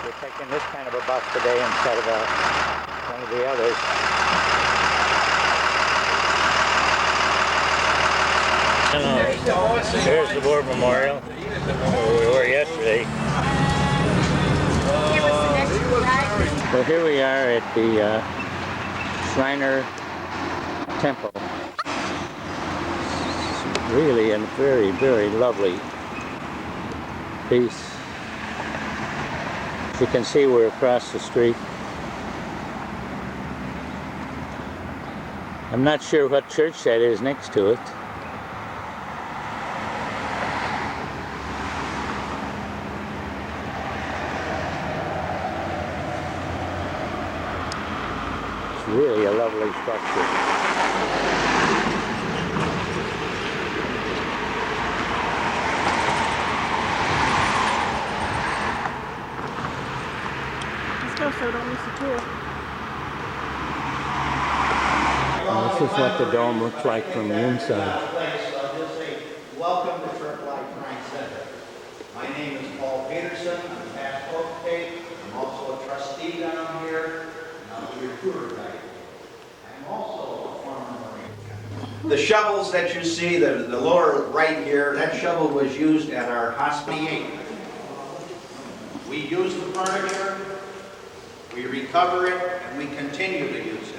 We're taking this kind of a bus today instead of one of the others. Hello. Here's the War Memorial, where we were yesterday. So here we are at the Shriner Temple. It's really a very, very lovely piece. As you can see, we're across the street. I'm not sure what church that is next to it. It's really a lovely structure. So don't miss the tour. And this is what the dome looks like from the inside. I'll just say, welcome to Turk Life Science Center. My name is Paul Peterson. I'm past potentate. I'm also a trustee down here, and I'll be your tour guide. I'm also a former Marine. The shovels that you see, the lower right here, that shovel was used at our hospital. We use the furniture. We recover it, and we continue to use it.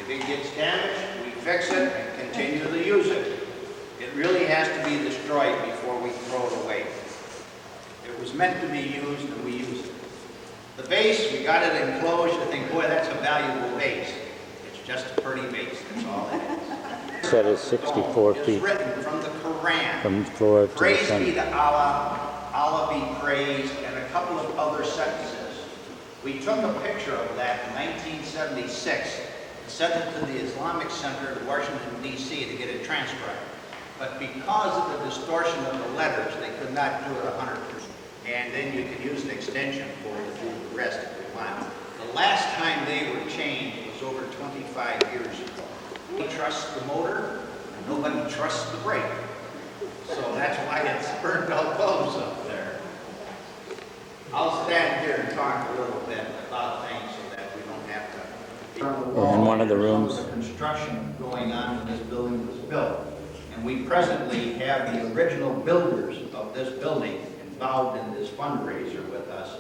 If it gets damaged, we fix it and continue to use it. It really has to be destroyed before we throw it away. It was meant to be used, and we use it. The vase, we got it enclosed. I think, boy, that's a valuable vase. It's just a pretty vase, that's all it is. Set is 64 feet. It's written from the Quran. From the floor to the Praise center. be to Allah, Allah be praised, and a couple of other sentences. We took a picture of that in 1976 and sent it to the Islamic Center in Washington, D.C. to get it transcribed. But because of the distortion of the letters, they could not do it 100%. And then you can use an extension cord to do the rest if you want. The last time they were changed was over 25 years ago. We trust the motor, and nobody trusts the brake. So that's why it's burned out bulbs up there. I'll stand here and talk a little bit about things so that we don't have to. In one of the rooms. The construction going on when this building was built. And we presently have the original builders of this building involved in this fundraiser with us.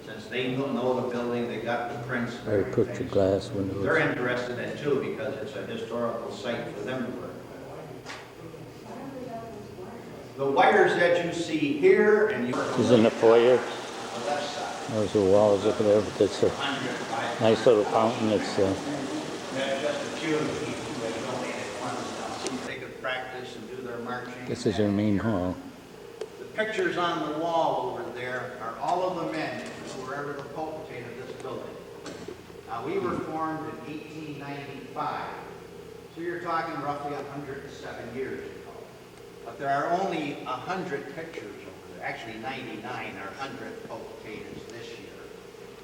Since they know the building, they got the prints. Very picture glass windows. They're interested in it too because it's a historical site for them to work. The wires that you see here and you. This is in the foyer. Those are walls over there, but it's a nice little fountain. It's just a few of the people that donated funds. They could practice and do their marching. this is your main hall. The pictures on the wall over there are all of the men who were ever the potentate of this building. We were formed in 1895, so you're talking roughly 107 years ago. But there are only 100 pictures over there. Actually, 99 are 100 potentators this year.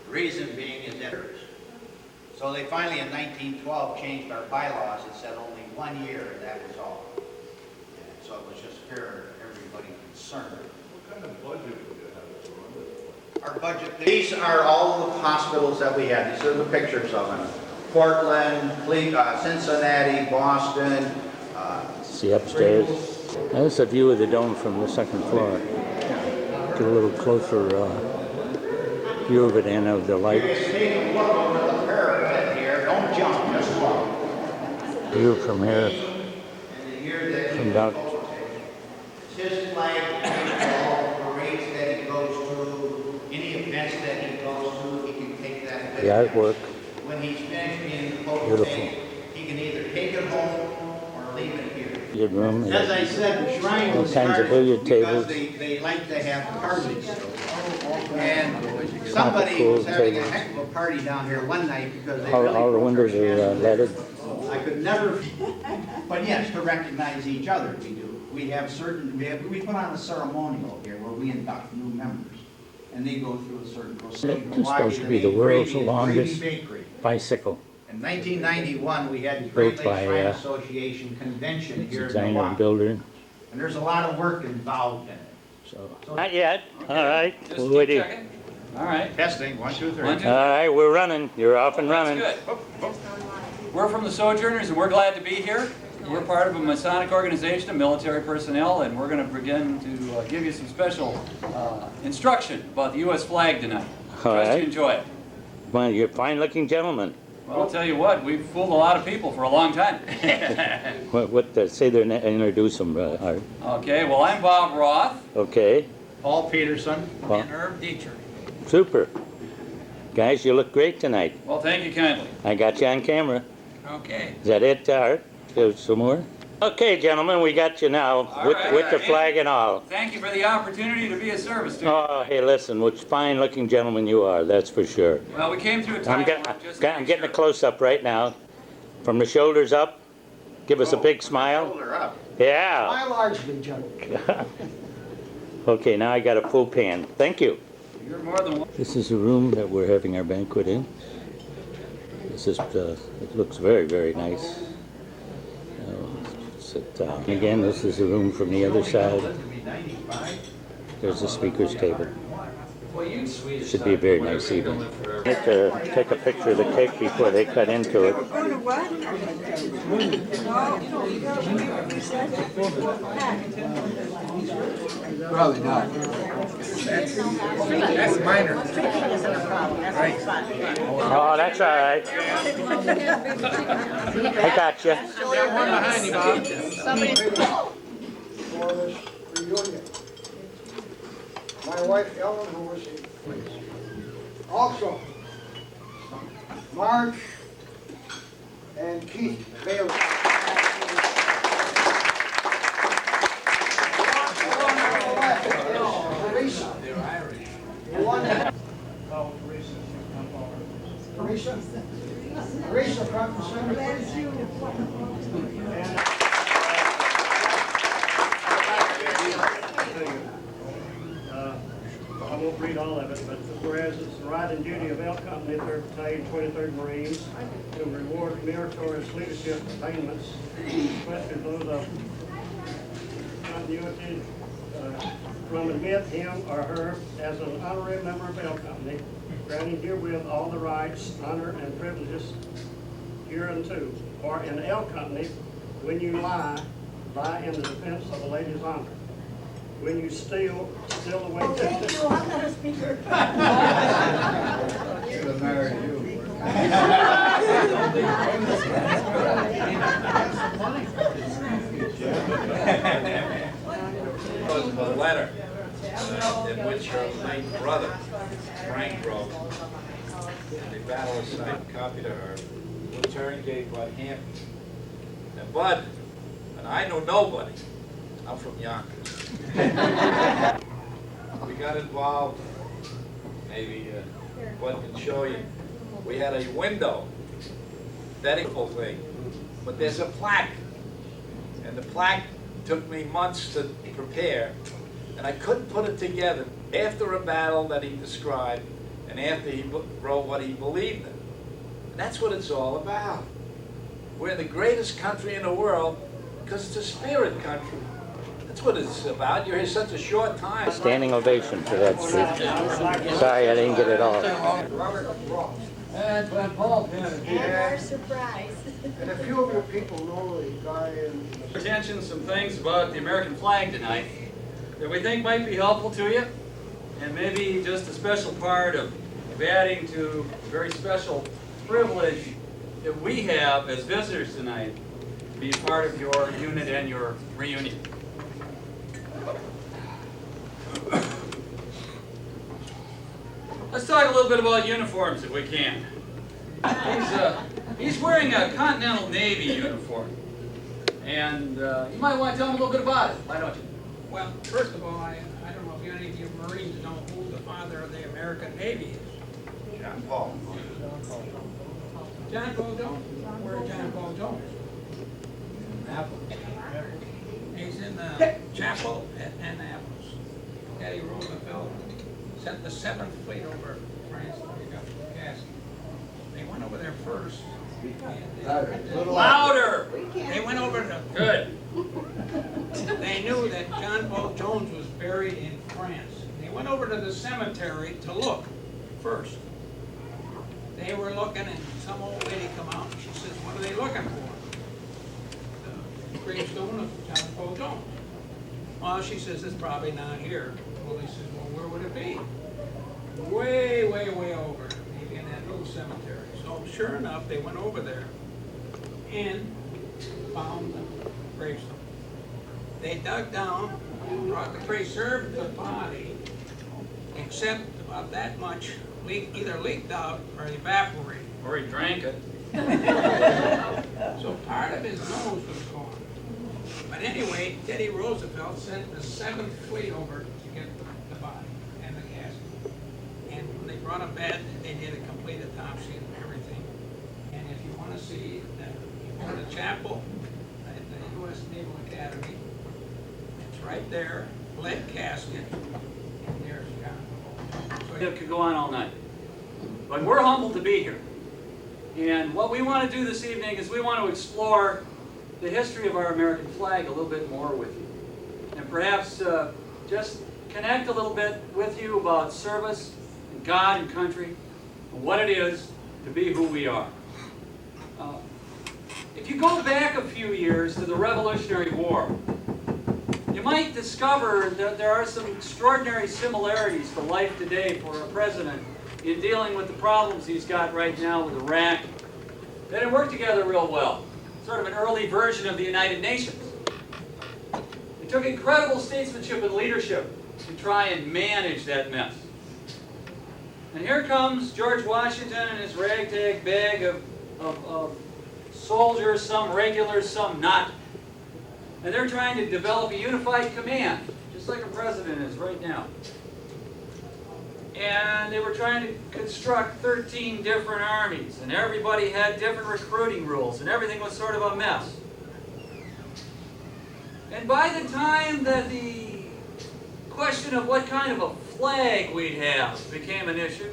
The reason being is that. So they finally, in 1912, changed our bylaws and said only 1 year, and that was all. And so it was just fair to everybody concerned. What kind of budget would you have to run this? Our budget. These are all the hospitals that we have. These are the pictures of them. Portland, Cincinnati, Boston. See upstairs. Now, this is a view of the dome from the second floor. Get a little closer view of it and of the lights. Take a look over the parapet here. Don't jump, just look. View from here, And the year that from he down. It's his flag, all parades that he goes to, any events that he goes to, he can take that with The him. artwork. When he's finished being the Beautiful. potentate, he can either take it home or leave it here. Good room. As I said, the shrine All was kinds of started billiard because tables. they like to have parties. And somebody was having a heck of a party down here one night because they really All the broke windows their are hands. leaded. I could never, but yes, to recognize each other, we do. We have certain, we put on a ceremonial here where we induct new members. And they go through a certain procedure. This is supposed to be the world's longest bicycle. In 1991, we had the Built Great Lakes by, Shrine Association convention here in Designer and Milwaukee. builder. And there's a lot of work involved in it. So not yet. All right. Just We're keep waiting. checking. All right. Testing, 1, 2, 3. One, two. All right, we're running. You're off and running. That's good. We're from the Sojourners, and we're glad to be here. We're part of a Masonic organization of military personnel, and we're going to begin to give you some special instruction about the U.S. flag tonight. All Trust right. you enjoy it. Well, you're a fine-looking gentleman. Well, I'll tell you what, we've fooled a lot of people for a long time. Say their name, introduce them, Art. Okay, well, I'm Bob Roth. Okay, Paul Peterson. well, And Herb Dietrich. super. Guys, you look great tonight. Well, thank you kindly. I got you on camera. Okay. Is that it, Art? There's some more? Okay, gentlemen, we got you now, All with, right. with the flag and all. Thank you for the opportunity to be of service to you. Oh, hey, listen, which fine-looking gentleman you are, that's for sure. Well, we came through a time I'm, get, warp just to I'm make getting a sure. close-up right now. From the shoulders up, give us a big smile. Shoulder up. Yeah. I largely joke. Okay, now I got a full pan. Thank you. You're more than one. This is the room that we're having our banquet in. This is, it looks very, very nice. Sit down. Again, this is the room from the other side. There's the speaker's table. Should be a very nice evening. I have to take a picture of the cake before they cut into it. Going to what? Probably not. That's minor. Oh, that's all right. I got you. One behind you, Bob. For this reunion. My wife Ellen, who was here. Also, Marge and Keith Bailey. Teresa. The one that- Teresa? Teresa, front and center. I won't read all of it, but whereas it's the right and duty of L Company, 3rd Battalion, 23rd Marines, to reward meritorious leadership attainments, especially those of continuity, from admit him or her as an honorary member of L Company, granting herewith all the rights, honor, and privileges hereunto, or in L Company, when you lie in the defense of a lady's honor. When you steal away justice. Was the letter in which her late brother, Frank, wrote, and the battle assigned copy to her, Lieutenant gave Bud Hampton. And Bud, and I know nobody, I'm from Yonkers. We got involved, maybe Bud can show you. We had a window, that equal thing, but there's a plaque. And the plaque took me months to prepare, and I couldn't put it together. After a battle that he described, and after he wrote what he believed in. And that's what it's all about. We're the greatest country in the world because it's a spirit country. That's what it's about. You're here such a short time. Standing ovation for that, Steve. Sorry, I didn't get it all. That's what Paul did. Yeah. Surprise. And a few of you people know the guy in. Attention, some things about the American flag tonight that we think might be helpful to you, and maybe just a special part of adding to a very special privilege that we have as visitors tonight to be part of your unit and your reunion. Let's talk a little bit about uniforms if we can. He's wearing a Continental Navy uniform. And you might want to tell him a little bit about it. Why don't you? Well, first of all, I don't know if any of you Marines know who the father of the American Navy is. John Paul. John Paul Jones. Where's John Paul Jones? He's in the chapel at Annapolis. Teddy Roosevelt sent the 7th Fleet over France to pick up Cassie. They went over there first. Louder! They went over to. Good. They knew that John Paul Jones was buried in France. They went over to the cemetery to look. first. They were looking, and some old lady come out, and she says, what are they looking for? The gravestone of John Paul Jones. Well, she says, it's probably not here. Well, he says, well, where would it be? Way, way, way over, maybe in that little cemetery. So sure enough, they went over there and found the gravestone. They dug down, preserved the body, except about that much either leaked out or evaporated. Or he drank it. So part of his nose was gone. But anyway, Teddy Roosevelt sent the 7th Fleet over to get the body and the casket. And when they brought him back, they did a complete autopsy and everything. And if you want to see the chapel at the U.S. Naval Academy, it's right there, lead casket, and there's John. So It could go on all night. But we're humbled to be here. And what we want to do this evening is we want to explore the history of our American flag a little bit more with you. And perhaps just connect a little bit with you about service, and God and country, and what it is to be who we are. If you go back a few years to the Revolutionary War, you might discover that there are some extraordinary similarities to life today for a president in dealing with the problems he's got right now with Iraq. They didn't work together real well. Sort of an early version of the United Nations. It took incredible statesmanship and leadership to try and manage that mess. And here comes George Washington and his ragtag bag of soldiers, some regulars, some not. And they're trying to develop a unified command, just like a president is right now. And they were trying to construct 13 different armies, and everybody had different recruiting rules, and everything was sort of a mess. And by the time that the question of what kind of a flag we'd have became an issue,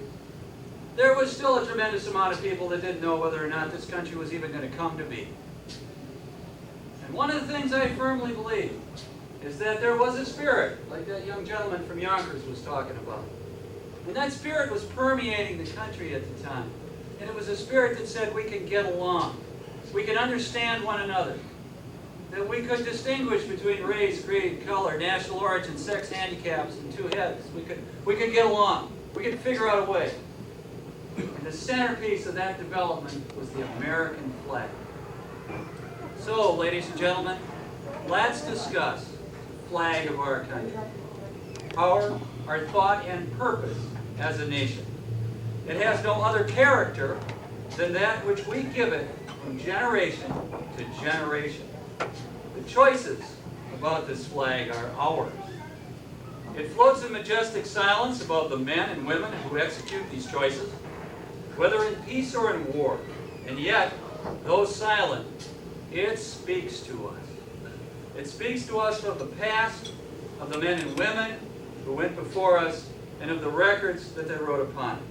there was still a tremendous amount of people that didn't know whether or not this country was even going to come to be. And one of the things I firmly believe is that there was a spirit, like that young gentleman from Yonkers was talking about. And that spirit was permeating the country at the time. And it was a spirit that said we can get along. We can understand one another. That we could distinguish between race, creed, color, national origin, sex, handicaps, and two heads. We could get along. We could figure out a way. And the centerpiece of that development was the American flag. So, ladies and gentlemen, let's discuss the flag of our country. Our thought and purpose as a nation. It has no other character than that which we give it from generation to generation. The choices about this flag are ours. It floats in majestic silence above the men and women who execute these choices, whether in peace or in war. And yet, though silent, it speaks to us. It speaks to us of the past, of the men and women who went before us, and of the records that they wrote upon it.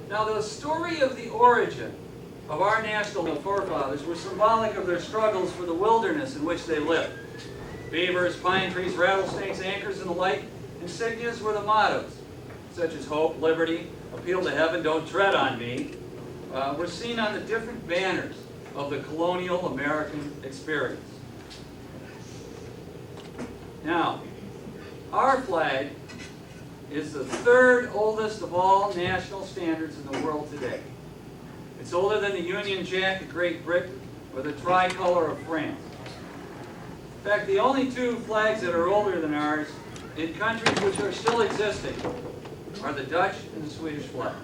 Now, the story of the origin of our national forefathers were symbolic of their struggles for the wilderness in which they lived. Beavers, pine trees, rattlesnakes, anchors, and the like insignias were the mottos, such as hope, liberty, appeal to heaven, don't tread on me, were seen on the different banners of the colonial American experience. Now, our flag is the third oldest of all national standards in the world today. It's older than the Union Jack of Great Britain or the tricolor of France. In fact, the only two flags that are older than ours in countries which are still existing are the Dutch and the Swedish flag.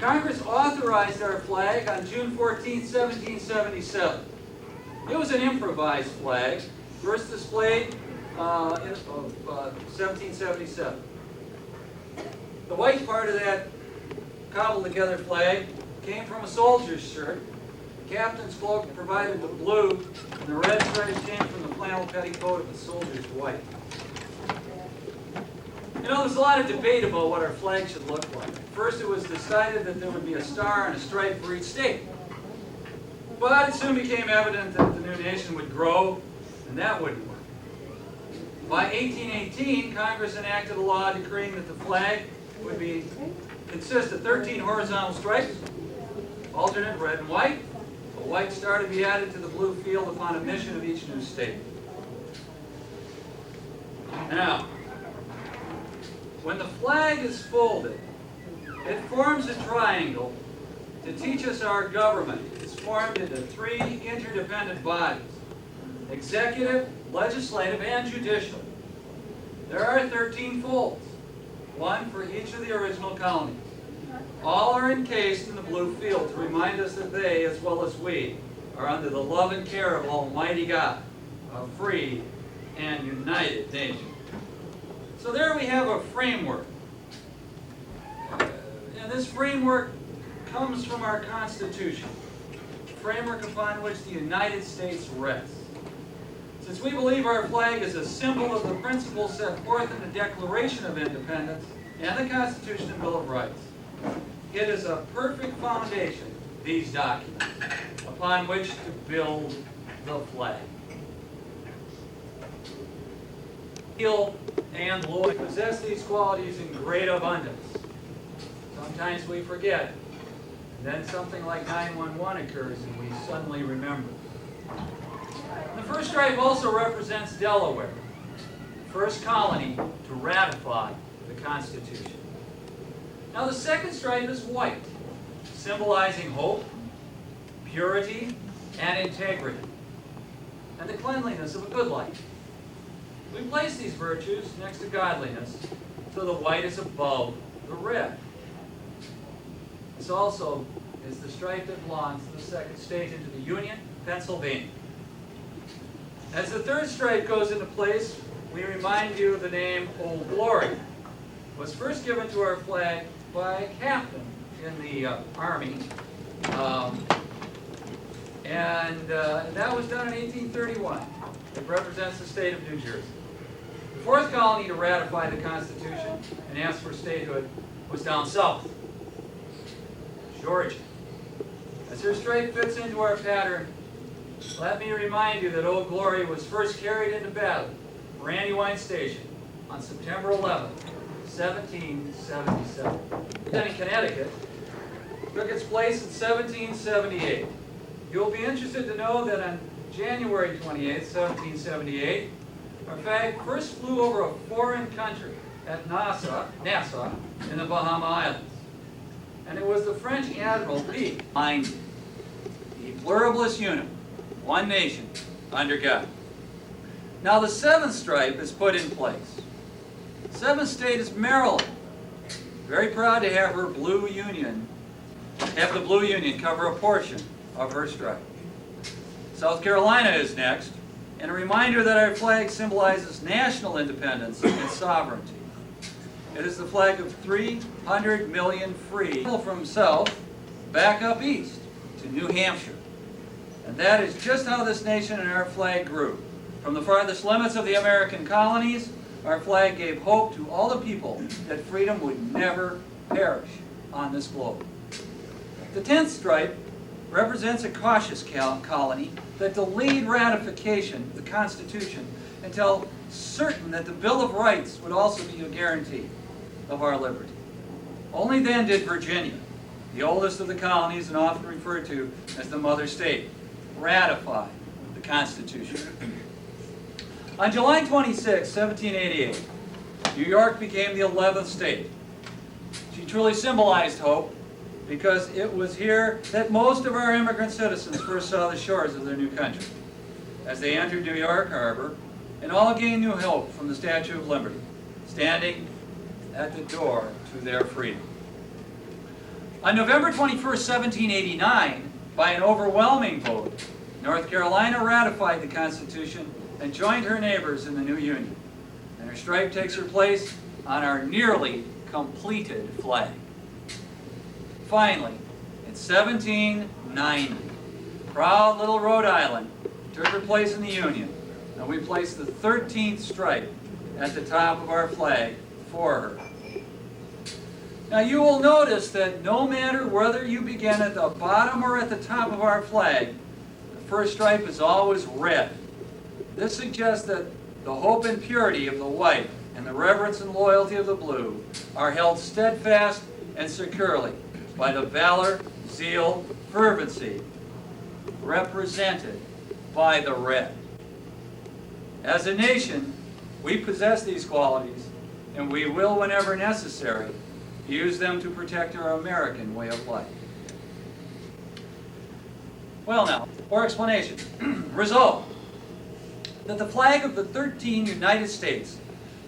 Congress authorized our flag on June 14, 1777. It was an improvised flag, first displayed in 1777. The white part of that cobbled together flag came from a soldier's shirt. The captain's cloak provided the blue, and the red stripes came from the flannel petticoat of the soldier's wife. You know, there's a lot of debate about what our flag should look like. First, it was decided that there would be a star and a stripe for each state. But it soon became evident that the new nation would grow, and that wouldn't work. By 1818, Congress enacted a law decreeing that the flag consist of 13 horizontal stripes, alternate red and white. A white star to be added to the blue field upon admission of each new state. Now, when the flag is folded, it forms a triangle to teach us our government is formed into 3 interdependent bodies: executive, legislative, and judicial. There are 13 folds, 1 for each of the original colonies. All are encased in the blue field to remind us that they, as well as we, are under the love and care of Almighty God, a free and united nation. So there we have a framework. And this framework comes from our Constitution, a framework upon which the United States rests. Since we believe our flag is a symbol of the principles set forth in the Declaration of Independence and the Constitution and Bill of Rights, it is a perfect foundation, these documents, upon which to build the flag. Skill and loyalty possess these qualities in great abundance. Sometimes we forget, and then something like 9/11 occurs and we suddenly remember. The first stripe also represents Delaware, the first colony to ratify the Constitution. Now the second stripe is white, symbolizing hope, purity, and integrity, and the cleanliness of a good life. We place these virtues next to godliness, so the white is above the red. This also is the stripe that belongs to the second state into the Union, Pennsylvania. As the third stripe goes into place, we remind you of the name Old Glory. It was first given to our flag by a captain in the Army, and that was done in 1831. It represents the state of New Jersey. The fourth colony to ratify the Constitution and ask for statehood was down south, Georgia. As her stripe fits into our pattern, let me remind you that Old Glory was first carried into battle, Brandywine Station, on September 11, 1777. Then in Connecticut, took its place in 1778. You'll be interested to know that on January 28, 1778, our flag first flew over a foreign country at Nassau in the Bahama Islands. And it was the French Admiral Pic, the pluribus unum, one nation, under God. Now the seventh stripe is put in place. The seventh state is Maryland. Very proud to have her blue union, have the blue union cover a portion of her stripe. South Carolina is next, and a reminder that our flag symbolizes national independence and sovereignty. It is the flag of 300 million free from south back up east to New Hampshire. And that is just how this nation and our flag grew. From the farthest limits of the American colonies, our flag gave hope to all the people that freedom would never perish on this globe. The 10th stripe represents a cautious colony that delayed ratification of the Constitution until certain that the Bill of Rights would also be a guarantee of our liberty. Only then did Virginia, the oldest of the colonies and often referred to as the mother state, ratify the Constitution. On July 26, 1788, New York became the 11th state. She truly symbolized hope because it was here that most of our immigrant citizens first saw the shores of their new country. As they entered New York Harbor, and all gained new hope from the Statue of Liberty, standing at the door to their freedom. On November 21, 1789, by an overwhelming vote, North Carolina ratified the Constitution and joined her neighbors in the new Union. And her stripe takes her place on our nearly completed flag. Finally, in 1790, proud little Rhode Island took her place in the Union, and we placed the 13th stripe at the top of our flag for her. Now you will notice that no matter whether you begin at the bottom or at the top of our flag, the first stripe is always red. This suggests that the hope and purity of the white and the reverence and loyalty of the blue are held steadfast and securely by the valor, zeal, fervency represented by the red. As a nation, we possess these qualities, and we will, whenever necessary, use them to protect our American way of life. Well now, for explanation. Resolve that the flag of the 13 United States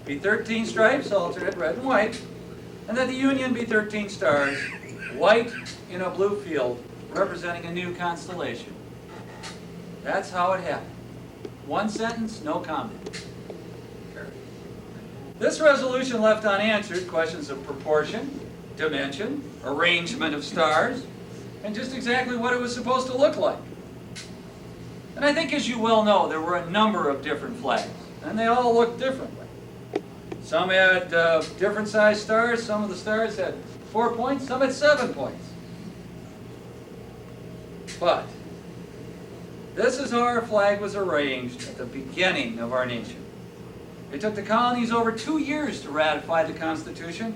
be 13 stripes, alternate red and white, and that the Union be 13 stars, white in a blue field, representing a new constellation. That's how it happened. One sentence, no comment. This resolution left unanswered questions of proportion, dimension, arrangement of stars, and just exactly what it was supposed to look like. And I think, as you well know, there were a number of different flags, and they all looked differently. Some had different sized stars. Some of the stars had 4 points, some had 7 points. But this is how our flag was arranged at the beginning of our nation. It took the colonies over 2 years to ratify the Constitution.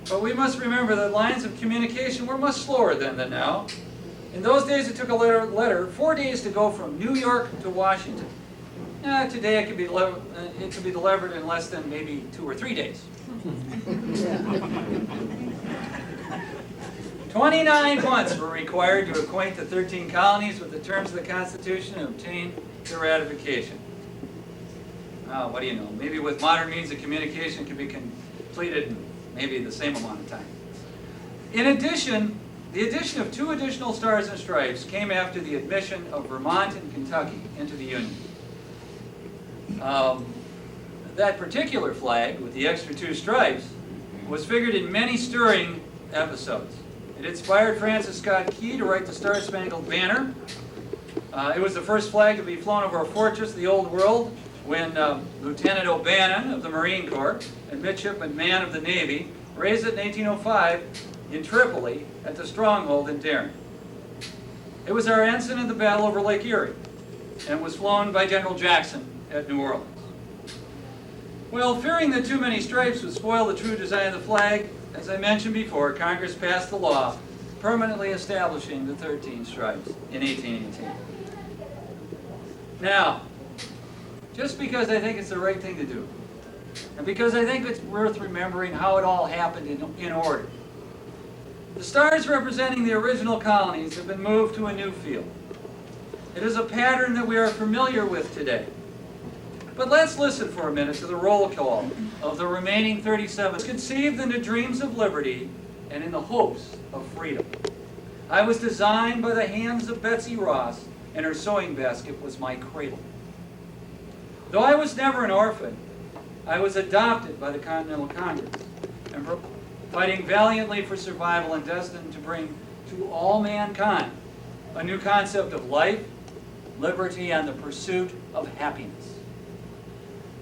But we must remember that lines of communication were much slower then than now. In those days, it took a letter 4 days to go from New York to Washington. Today, it can be delivered in less than maybe 2 or 3 days. 29 months were required to acquaint the 13 colonies with the terms of the Constitution and obtain their ratification. What do you know? Maybe with modern means of communication can be completed in maybe the same amount of time. In addition, the addition of 2 additional stars and stripes came after the admission of Vermont and Kentucky into the Union. That particular flag, with the extra 2 stripes, was figured in many stirring episodes. It inspired Francis Scott Key to write the Star-Spangled Banner. It was the first flag to be flown over a fortress of the Old World when Lieutenant O'Bannon of the Marine Corps and Midshipman Mann of the Navy raised it in 1805 in Tripoli at the stronghold in Darien. It was our ensign in the battle over Lake Erie and was flown by General Jackson at New Orleans. Well, fearing that too many stripes would spoil the true design of the flag, as I mentioned before, Congress passed the law permanently establishing the 13 stripes in 1818. Now, just because I think it's the right thing to do, and because I think it's worth remembering how it all happened in order, the stars representing the original colonies have been moved to a new field. It is a pattern that we are familiar with today. But let's listen for a minute to the roll call of the remaining 37, conceived in the dreams of liberty and in the hopes of freedom. I was designed by the hands of Betsy Ross, and her sewing basket was my cradle. Though I was never an orphan, I was adopted by the Continental Congress, and fighting valiantly for survival and destined to bring to all mankind a new concept of life, liberty, and the pursuit of happiness.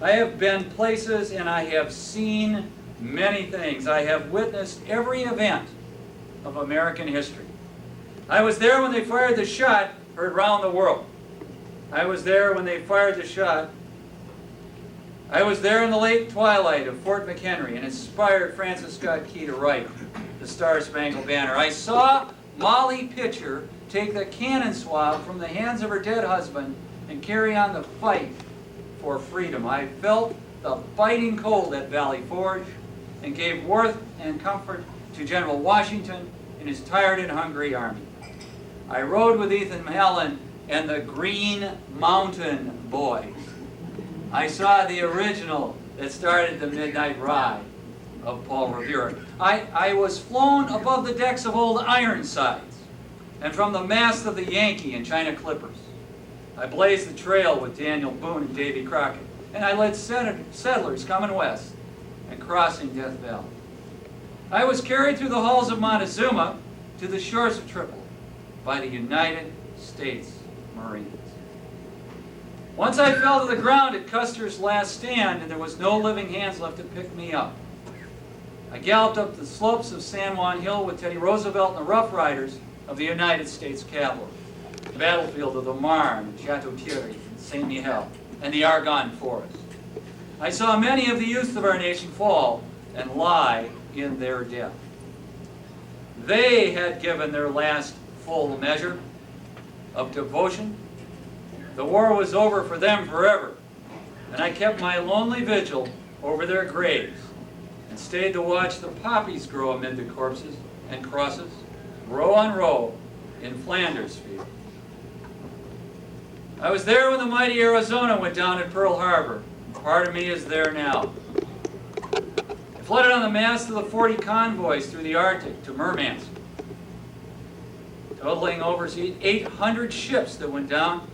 I have been places and I have seen many things. I have witnessed every event of American history. I was there when they fired the shot heard round the world. I was there when they fired the shot. I was there in the late twilight of Fort McHenry and inspired Francis Scott Key to write the Star-Spangled Banner. I saw Molly Pitcher take the cannon swab from the hands of her dead husband and carry on the fight for freedom. I felt the biting cold at Valley Forge and gave warmth and comfort to General Washington and his tired and hungry army. I rode with Ethan Allen and the Green Mountain Boys. I saw the original that started the Midnight Ride of Paul Revere. I was flown above the decks of old Ironsides and from the masts of the Yankee and China Clippers. I blazed the trail with Daniel Boone and Davy Crockett, and I led settlers coming west and crossing Death Valley. I was carried through the halls of Montezuma to the shores of Tripoli by the United States Marines. Once I fell to the ground at Custer's last stand, and there was no living hands left to pick me up. I galloped up the slopes of San Juan Hill with Teddy Roosevelt and the Rough Riders of the United States Cavalry, the battlefield of the Marne, Chateau Thierry, Saint-Mihiel, and the Argonne Forest. I saw many of the youth of our nation fall and lie in their death. They had given their last full measure of devotion. The war was over for them forever, and I kept my lonely vigil over their graves and stayed to watch the poppies grow amid the corpses and crosses, row on row, in Flanders Field. I was there when the mighty Arizona went down at Pearl Harbor. Part of me is there now. I floated on the mast of the 40 convoys through the Arctic to Murmansk, totaling over 800 ships that went down.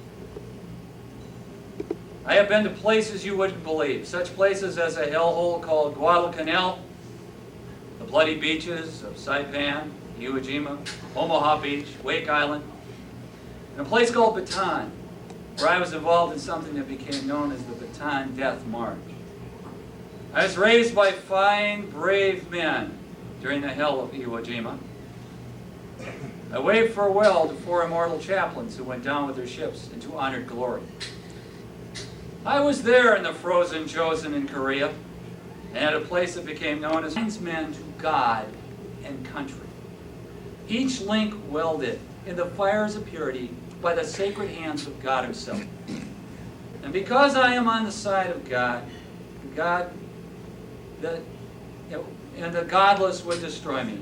I have been to places you wouldn't believe, such places as a hellhole called Guadalcanal, the bloody beaches of Saipan, Iwo Jima, Omaha Beach, Wake Island, and a place called Bataan, where I was involved in something that became known as the Bataan Death March. I was raised by fine, brave men during the hell of Iwo Jima. I waved farewell to 4 immortal chaplains who went down with their ships into honored glory. I was there in the frozen Joseon in Korea, and at a place that became known as men to God and country. Each link welded in the fires of purity by the sacred hands of God himself. And because I am on the side of God, and the godless would destroy me,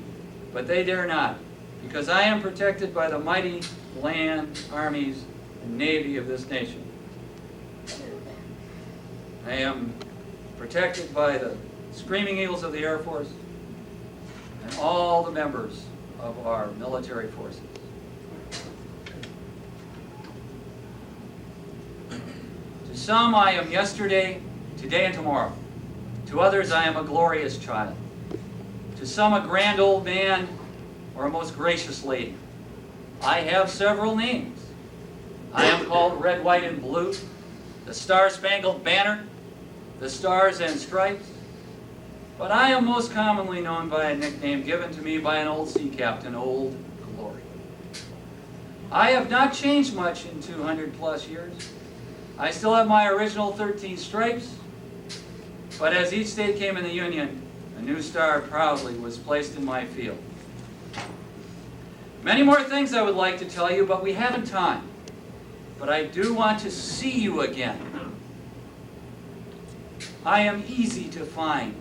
but they dare not, because I am protected by the mighty land, armies, and navy of this nation. I am protected by the Screaming Eagles of the Air Force and all the members of our military forces. To some I am yesterday, today, and tomorrow. To others I am a glorious child. To some a grand old man or a most gracious lady. I have several names. I am called Red, White, and Blue, the Star-Spangled Banner, the Stars and Stripes, but I am most commonly known by a nickname given to me by an old sea captain, Old Glory. I have not changed much in 200 plus years. I still have my original 13 stripes, but as each state came in the Union, a new star proudly was placed in my field. Many more things I would like to tell you, but we haven't time. But I do want to see you again. I am easy to find.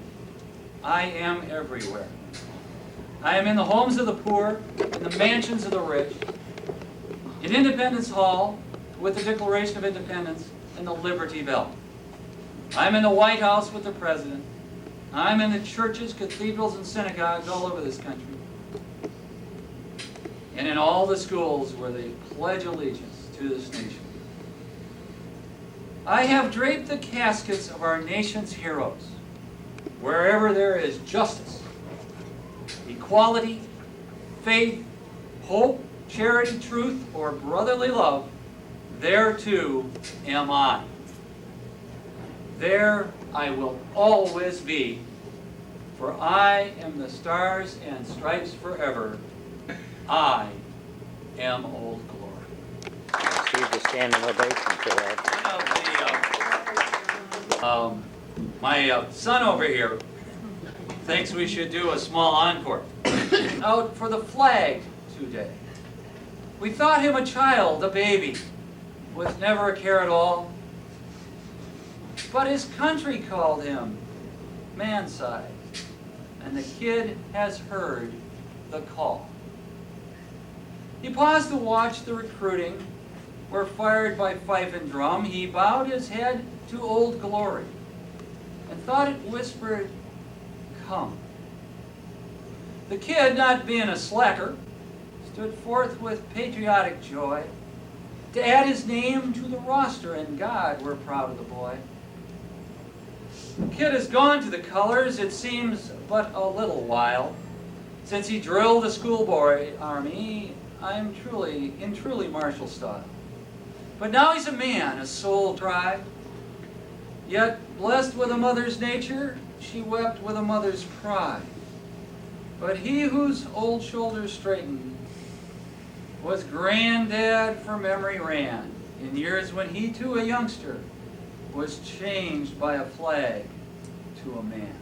I am everywhere. I am in the homes of the poor, in the mansions of the rich, in Independence Hall with the Declaration of Independence and the Liberty Bell. I'm in the White House with the President. I'm in the churches, cathedrals, and synagogues all over this country. And in all the schools where they pledge allegiance to this nation. I have draped the caskets of our nation's heroes. Wherever there is justice, equality, faith, hope, charity, truth, or brotherly love, there too am I. There I will always be, for I am the Stars and Stripes forever. I am Old Glory. Receive the standing ovation for that. My son over here thinks we should do a small encore out for the flag today. We thought him a child, a baby, with never a care at all. But his country called him man-sized, and the kid has heard the call. He paused to watch the recruiting, where fired by fife and drum, he bowed his head to Old Glory, and thought it whispered, come. The kid, not being a slacker, stood forth with patriotic joy to add his name to the roster, and God, we're proud of the boy. The kid has gone to the colors, it seems but a little while, since he drilled the schoolboy army. I'm in truly martial style. But now he's a man, a soul tried, yet blessed with a mother's nature, she wept with a mother's pride. But he whose old shoulders straightened was granddad for memory ran, in years when he too a youngster was changed by a flag to a man.